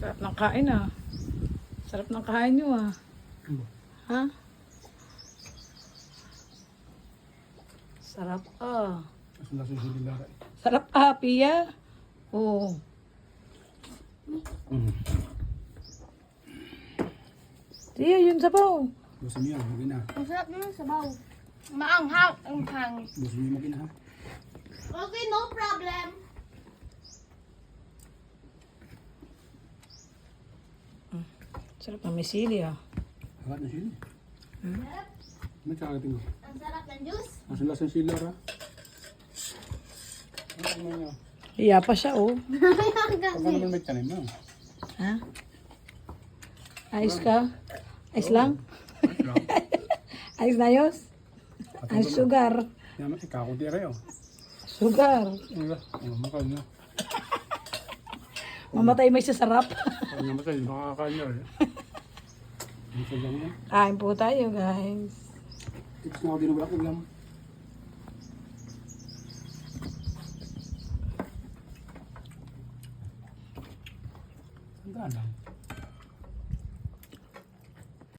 Sarap ng kain ah. Sarap ng kain nyo ah. Ha? Sarap ah. Lason si Lara. Sarap ah, Pia. Oo. Tiyo, yun sabaw. Gusto niyo, magin ha. Ang sarap naman sabaw. Maanghang. Ang hangin. Gusto niyo magin ha. Okay, no problem. Sarap ng misili ah. Hagat na sila. May tsaka tingin. Ang sarap ng juice. Asan lason si Lara? Ano niya? Iya pa siya oh. Pag naman may tanim mo. Ha? Ayos ka? Ayos lang? Ayos na yos? Ayos sugar. Yaman, ikakunti kayo. Sugar. Ano makal na. Mamatay may sa sarap. Ano naman sa'yo, makakakaan niya rin. Ano sa lang yan? Kain po tayo guys. Tips na ako dinubrak ko lang. Sandaan lang.